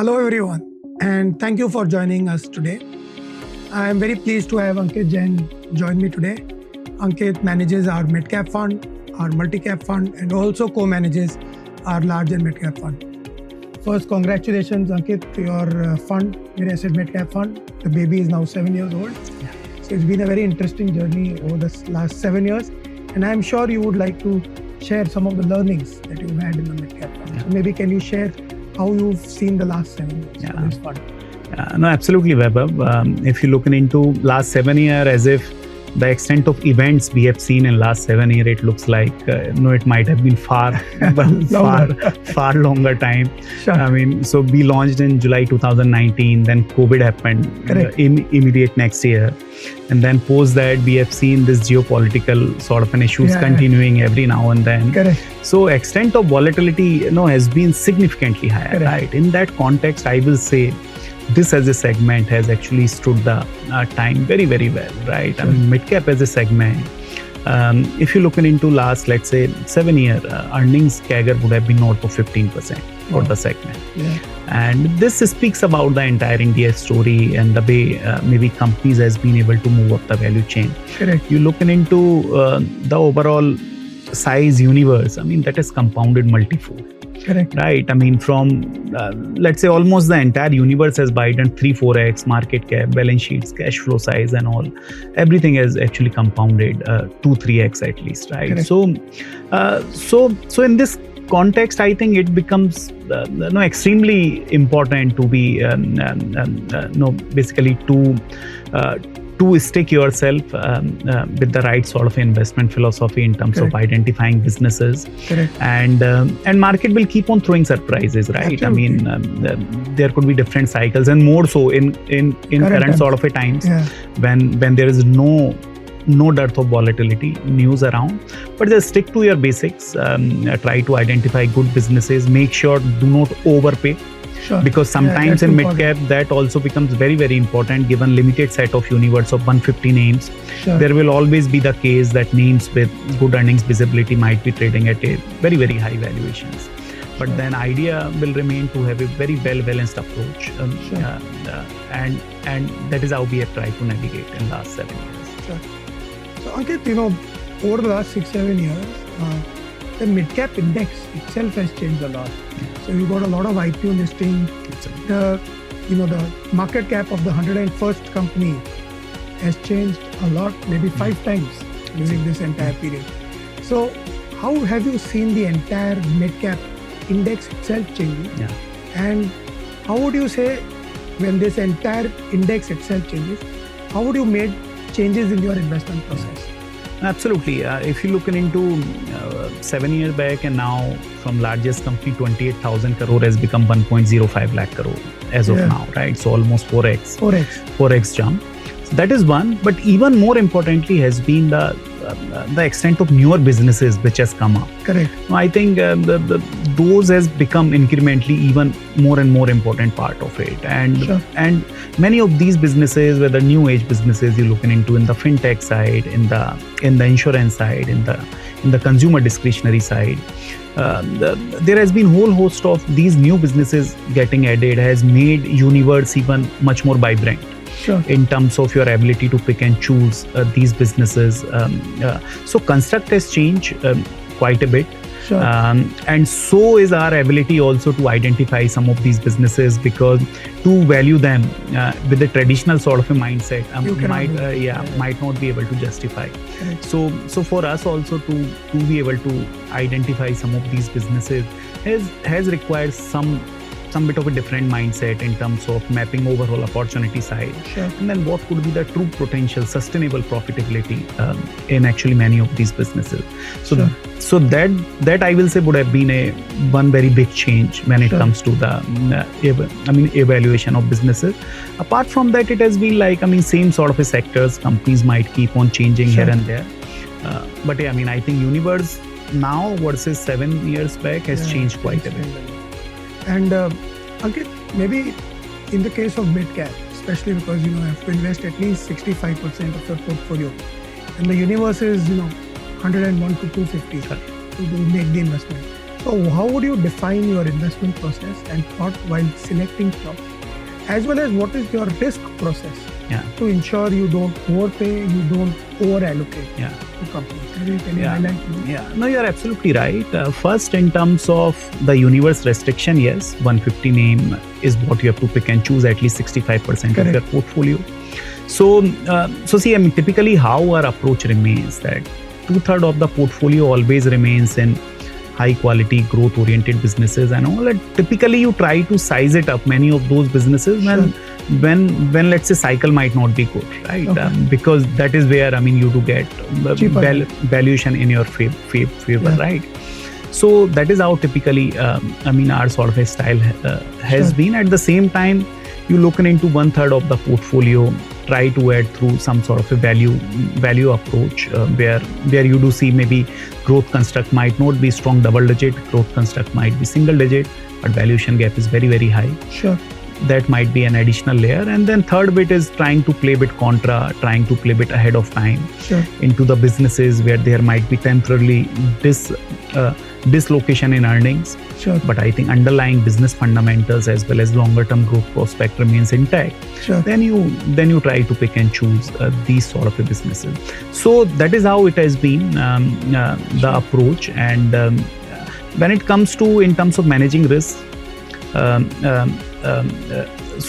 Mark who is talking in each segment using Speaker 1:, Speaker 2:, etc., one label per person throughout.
Speaker 1: Hello everyone, and thank you for joining us today. I am very pleased to have Ankit Jain join me today. Ankit manages our midcap fund, our multi-cap fund, and also co-manages our large and midcap fund. First, congratulations, Ankit, to your fund, Mirae Asset Midcap Fund. The baby is now 7 years old.
Speaker 2: Yeah.
Speaker 1: So it's been a very interesting journey over the last 7 years, and I'm sure you would like to share some of the learnings that you've had in the midcap fund.
Speaker 2: Yeah.
Speaker 1: So maybe can you share how you've seen the last 7 years for this fund?
Speaker 2: No, absolutely, Vaibhav. If you're looking into last 7 years, as if the extent of events we have seen in last 7 years, it looks like it might have been far longer time.
Speaker 1: Sure.
Speaker 2: So we launched in July 2019, then COVID happened immediate next year, and then post that we have seen this geopolitical sort of an issues continuing every now and then.
Speaker 1: Correct.
Speaker 2: So extent of volatility has been significantly higher. Right? In that context, I will say this as a segment has actually stood the time very, very well, right?
Speaker 1: Sure.
Speaker 2: Midcap as a segment, if you're looking into last, let's say, 7 year, earnings CAGR would have been north of 15% for the segment.
Speaker 1: Yeah.
Speaker 2: And this speaks about the entire India story and the way maybe companies has been able to move up the value chain.
Speaker 1: Correct.
Speaker 2: You're looking into the overall size universe, that has compounded multifold.
Speaker 1: Correct.
Speaker 2: Right. From let's say almost the entire universe has widened 3-4x market cap, balance sheets, cash flow size, and all. Everything has actually compounded 2-3x at least. Right.
Speaker 1: Correct.
Speaker 2: So in this context, I think it becomes extremely important to be basically to stick yourself with the right sort of investment philosophy in terms of identifying businesses.
Speaker 1: Correct.
Speaker 2: And market will keep on throwing surprises, right?
Speaker 1: Absolutely.
Speaker 2: There could be different cycles, and more so in current sort of a times when there is no dearth of volatility news around, but just stick to your basics. Try to identify good businesses. Make sure do not overpay.
Speaker 1: Sure.
Speaker 2: Because sometimes in mid-cap, that also becomes very, very important given limited set of universe of 150 names.
Speaker 1: Sure.
Speaker 2: There will always be the case that names with good earnings visibility might be trading at a very, very high valuations. But then idea will remain to have a very well-balanced approach. And that is how we have tried to navigate in last 7 years.
Speaker 1: Sure. So Ankit, over the last 6-7 years, the mid-cap index itself has changed a lot. So you got a lot of IPO listing. The market cap of the 101st company has changed a lot, maybe 5 times during this entire period. So how have you seen the entire mid-cap index itself changing?
Speaker 2: Yeah.
Speaker 1: And how would you say when this entire index itself changes, how would you make changes in your investment process?
Speaker 2: Absolutely. If you're looking into 7 years back and now, from largest company 28,000 crore has become 1.05 lakh crore as of now, right? So almost 4x jump. So that is one. But even more importantly has been the extent of newer businesses which has come up.
Speaker 1: Correct.
Speaker 2: I think those has become incrementally even more and more important part of it. And many of these businesses, whether new age businesses you're looking into in the fintech side, in the insurance side, in the consumer discretionary side, there has been whole host of these new businesses getting added has made universe even much more vibrant.
Speaker 1: Sure.
Speaker 2: In terms of your ability to pick and choose these businesses. So construct has changed quite a bit.
Speaker 1: Sure.
Speaker 2: And so is our ability also to identify some of these businesses, because to value them with the traditional sort of a mindset might not be able to justify.
Speaker 1: Correct.
Speaker 2: So for us also to be able to identify some of these businesses has required some bit of a different mindset in terms of mapping overall opportunity side.
Speaker 1: Sure.
Speaker 2: And then what could be the true potential sustainable profitability in actually many of these businesses. So that I will say would have been one very big change when it comes to the evaluation of businesses. Apart from that, it has been same sort of a sectors. Companies might keep on changing here and there. But I think universe now versus 7 years back has changed quite a bit.
Speaker 1: And Ankit, maybe in the case of mid-cap, especially because you have to invest at least 65% of your portfolio, and the universe is 101 to 250 to make the investment. So how would you define your investment process and thought while selecting stocks, as well as what is your risk process to ensure you don't overpay, you don't over-allocate to companies? Can you highlight?
Speaker 2: No, you're absolutely right. First, in terms of the universe restriction, yes, 150 name is what you have to pick and choose, at least 65% of your portfolio. So see, I mean, typically how our approach remains that 2/3 of the portfolio always remains in high quality growth oriented businesses and all. And typically you try to size it up, many of those businesses when let's say cycle might not be good, right? Because that is where, I mean, you do get valuation in your favor, right? So that is how typically, I mean, our sort of a style has been. At the same time, you look into 1/3 of the portfolio, try to add through some sort of a value approach, where you do see maybe growth construct might not be strong double digit, growth construct might be single digit, but valuation gap is very, very high.
Speaker 1: Sure.
Speaker 2: That might be an additional layer. And then third bit is trying to play bit contra, trying to play bit ahead of time into the businesses where there might be temporarily dislocation in earnings. But I think underlying business fundamentals as well as longer term growth prospect remains intact. Then you try to pick and choose these sort of businesses. So that is how it has been, the approach. And when it comes to in terms of managing risk,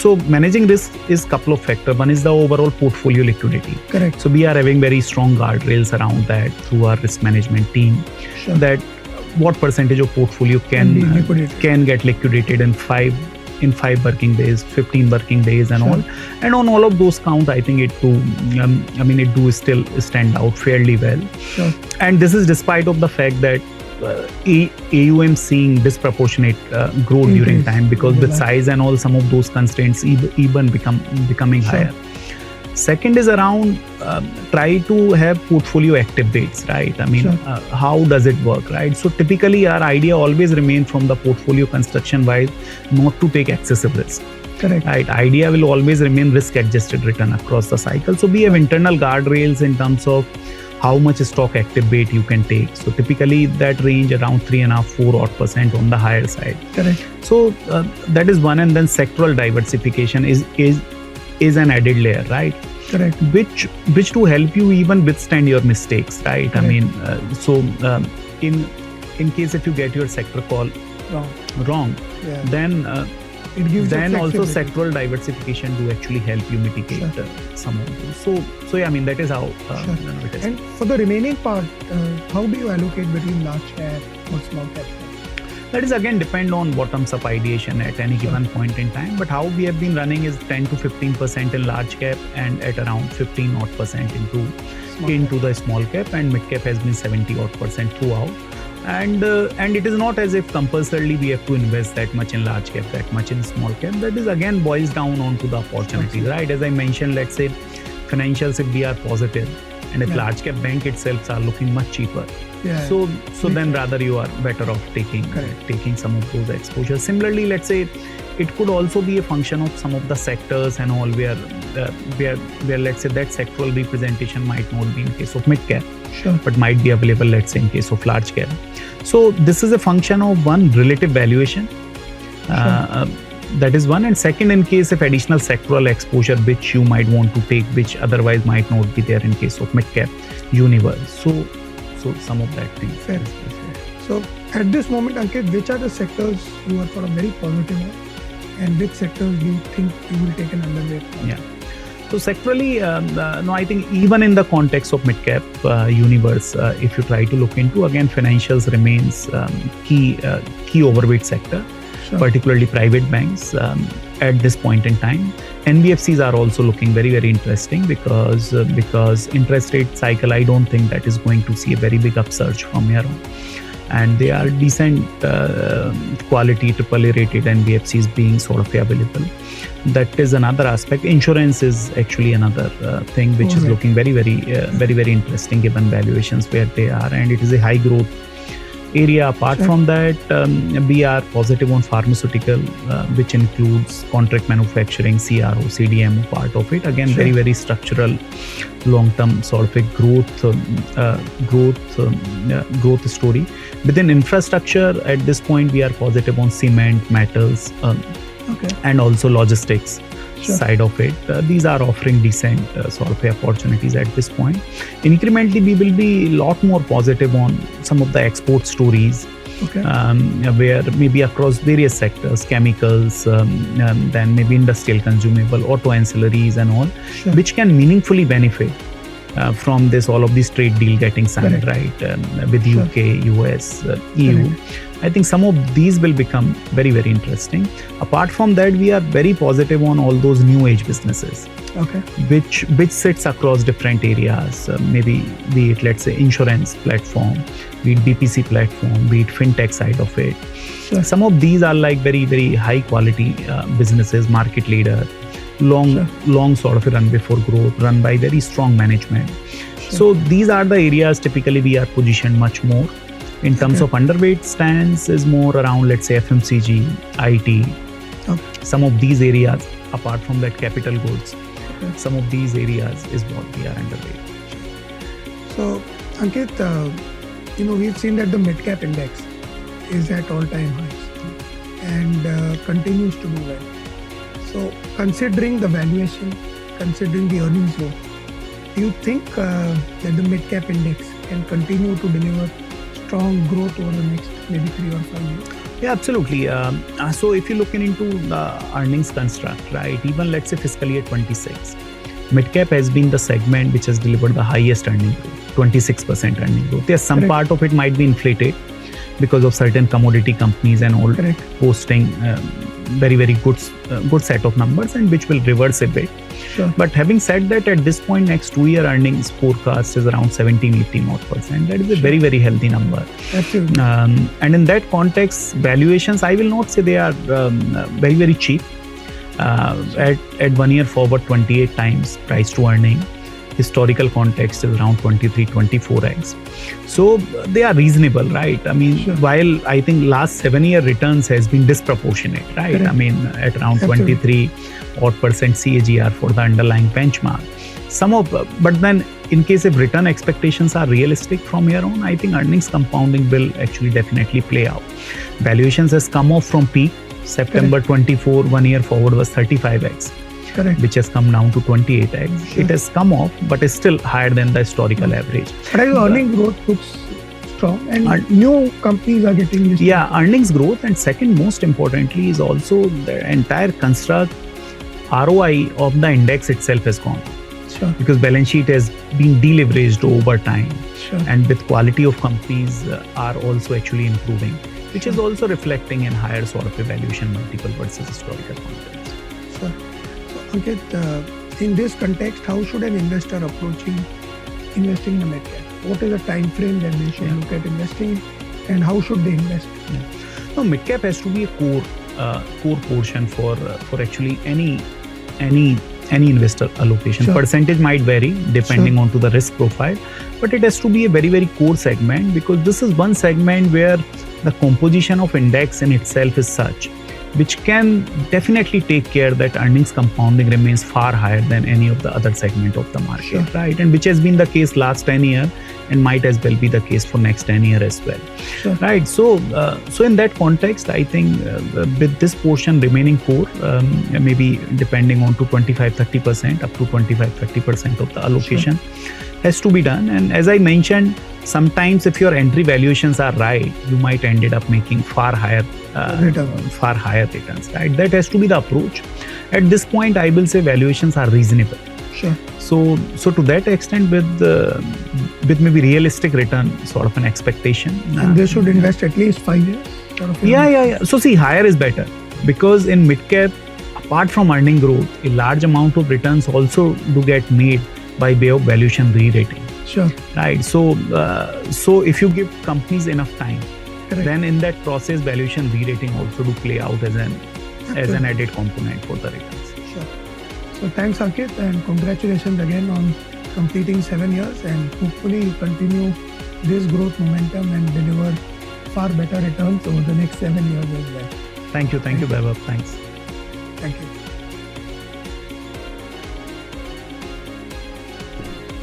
Speaker 2: so managing risk is couple of factors. One is the overall portfolio liquidity.
Speaker 1: Correct.
Speaker 2: So we are having very strong guardrails around that through our risk management team. That what percentage of portfolio can get liquidated in 5 working days, 15 working days and all. And on all of those count, I think it do still stand out fairly well. And this is despite of the fact that AUM seeing disproportionate growth during time, because with size and all, some of those constraints even becoming higher. Second is around try to have portfolio active dates, right? I mean, how does it work, right? So typically our idea always remains from the portfolio construction wise not to take excessive risk.
Speaker 1: Correct.
Speaker 2: Right. Idea will always remain risk adjusted return across the cycle. So we have internal guardrails in terms of how much stock active bait you can take. So typically that range around 3.5-4% on the higher side.
Speaker 1: Correct.
Speaker 2: So that is one. And then sectoral diversification is an added layer, right?
Speaker 1: Correct.
Speaker 2: Which to help you even withstand your mistakes, right?
Speaker 1: Correct.
Speaker 2: I mean, in case if you get your sector call wrong, then
Speaker 1: it gives
Speaker 2: then also sectoral diversification do actually help you mitigate some of those. So yeah, I mean, that is how it is.
Speaker 1: And for the remaining part, how do you allocate between large cap or small cap?
Speaker 2: That is again depend on bottoms up ideation at any given point in time. But how we have been running is 10 to 15% in large cap and at around 15% into the small cap, and mid cap has been 70% throughout. And it is not as if compulsorily we have to invest that much in large cap, that much in small cap. That is again boils down onto the opportunities, right? As I mentioned, let's say financials, if we are positive, and if large cap bank itself are looking much cheaper, so then rather you are better off taking some of those exposures. Similarly, let's say it could also be a function of some of the sectors and all where let's say that sectoral representation might not be in case of mid cap, but might be available, let's say, in case of large cap. So this is a function of one, relative valuation. That is one. And second, in case of additional sectoral exposure which you might want to take, which otherwise might not be there in case of mid cap universe. So some of that thing.
Speaker 1: Fair. So at this moment, Ankit, which are the sectors you are sort of very positive on, and which sectors do you think you will take an underweight on?
Speaker 2: Yeah. So sectorally, I think even in the context of mid-cap universe, if you try to look into, again, financials remains key overweight sector, particularly private banks at this point in time. NBFCs are also looking very, very interesting because interest rate cycle, I don't think that is going to see a very big upsurge from here on. And they are decent quality AAA rated NBFCs being sort of available. That is another aspect. Insurance is actually another thing which is looking very, very interesting given valuations where they are, and it is a high growth area. Apart
Speaker 1: Sure.
Speaker 2: from that, we are positive on pharmaceutical, which includes contract manufacturing, CRO, CDMO part of it. Again,
Speaker 1: Sure.
Speaker 2: very, very structural, long-term sort of a growth story. Within infrastructure, at this point, we are positive on cement, metals,
Speaker 1: Okay.
Speaker 2: and also logistics
Speaker 1: Sure.
Speaker 2: side of it. These are offering decent sort of opportunities at this point. Incrementally, we will be a lot more positive on some of the export stories,
Speaker 1: Okay.
Speaker 2: where maybe across various sectors, chemicals, then maybe industrial consumable, auto ancillaries and all,
Speaker 1: Sure.
Speaker 2: which can meaningfully benefit from this, all of these trade deal getting signed,
Speaker 1: Correct.
Speaker 2: right, with
Speaker 1: Sure.
Speaker 2: UK, US, EU.
Speaker 1: Correct.
Speaker 2: I think some of these will become very, very interesting. Apart from that, we are very positive on all those new age businesses,
Speaker 1: Okay.
Speaker 2: which sits across different areas. Maybe be it, let's say, insurance platform, be it BPC platform, be it fintech side of it.
Speaker 1: Sure.
Speaker 2: Some of these are like very, very high quality businesses, market leader, long sort of a runway for growth, run by very strong management.
Speaker 1: Sure.
Speaker 2: So these are the areas typically we are positioned much more. In terms
Speaker 1: Okay.
Speaker 2: of underweight stance is more around, let's say, FMCG, IT,
Speaker 1: Okay.
Speaker 2: some of these areas. Apart from that, capital goods,
Speaker 1: Okay.
Speaker 2: some of these areas is what we are underweight.
Speaker 1: So, Ankit, we've seen that the mid-cap index is at all-time highs and continues to do well. So, considering the valuation, considering the earnings growth, do you think that the mid-cap index can continue to deliver strong growth over the next maybe 3 or 5 years?
Speaker 2: Yeah, absolutely. So if you look into the earnings construct, right, even let's say fiscal year 26, mid-cap has been the segment which has delivered the highest earning growth, 26% earning growth. Yes, some
Speaker 1: Correct.
Speaker 2: part of it might be inflated because of certain commodity companies and all
Speaker 1: Correct.
Speaker 2: posting very, very good set of numbers, and which will reverse a bit.
Speaker 1: Sure.
Speaker 2: But having said that, at this point, next 2-year earnings forecast is around 17-18%. That is a very, very healthy number.
Speaker 1: Absolutely.
Speaker 2: And in that context, valuations, I will not say they are very, very cheap. At 1 year forward, 28 times price to earning. Historical context is around 23-24x. So they are reasonable, right? I mean,
Speaker 1: Sure.
Speaker 2: while I think last 7-year returns has been disproportionate, right?
Speaker 1: Correct.
Speaker 2: I mean, at around
Speaker 1: Absolutely.
Speaker 2: 23% CAGR for the underlying benchmark. But then in case if return expectations are realistic from here on, I think earnings compounding will actually definitely play out. Valuations has come off from peak. September 24, 1 year forward was 35x.
Speaker 1: Correct.
Speaker 2: Which has come down to 28x.
Speaker 1: Sure.
Speaker 2: It has come off, but is still higher than the historical average.
Speaker 1: But I think earning growth looks strong and
Speaker 2: Earn-
Speaker 1: new companies are getting listed.
Speaker 2: Yeah, earnings growth, and second most importantly is also the entire construct ROI of the index itself has gone up,
Speaker 1: Sure.
Speaker 2: because balance sheet has been deleveraged over time,
Speaker 1: Sure.
Speaker 2: and with quality of companies are also actually improving, which is also reflecting in higher sort of evaluation multiple versus historical context.
Speaker 1: Sure. So, Ankit, in this context, how should an investor approaching investing in a mid-cap? What is the time frame that they should look at investing, and how should they invest?
Speaker 2: No, mid-cap has to be a core portion for actually any investor allocation.
Speaker 1: Sure.
Speaker 2: Percentage might vary depending
Speaker 1: Sure.
Speaker 2: on to the risk profile, but it has to be a very, very core segment, because this is one segment where the composition of index in itself is such which can definitely take care that earnings compounding remains far higher than any of the other segment of the market,
Speaker 1: Sure.
Speaker 2: right? And which has been the case last 10 years and might as well be the case for next 10 years as well.
Speaker 1: Sure.
Speaker 2: Right. So in that context, I think with this portion remaining core, maybe depending on to 25-30%, up to 25-30% of the allocation has to be done. And as I mentioned, sometimes if your entry valuations are right, you might ended up making far higher returns. Right. That has to be the approach. At this point, I will say valuations are reasonable.
Speaker 1: Sure.
Speaker 2: So to that extent, with maybe realistic return sort of an expectation,
Speaker 1: And they should invest at least 5 years. Sort of,
Speaker 2: yeah. So see, higher is better, because in mid cap, apart from earning growth, a large amount of returns also do get made by way of valuation re-rating.
Speaker 1: Sure.
Speaker 2: Right. So if you give companies enough time,
Speaker 1: Correct.
Speaker 2: then in that process, valuation re-rating also do play out as an added component for the returns.
Speaker 1: Sure. So thanks, Ankit, and congratulations again on completing 7 years, and hopefully you continue this growth momentum and deliver far better returns over the next 7 years as well.
Speaker 2: Thank you, Vaibhav. Thanks.
Speaker 1: Thank you.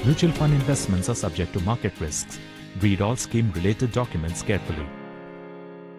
Speaker 3: Mutual fund investments are subject to market risks. Read all scheme-related documents carefully.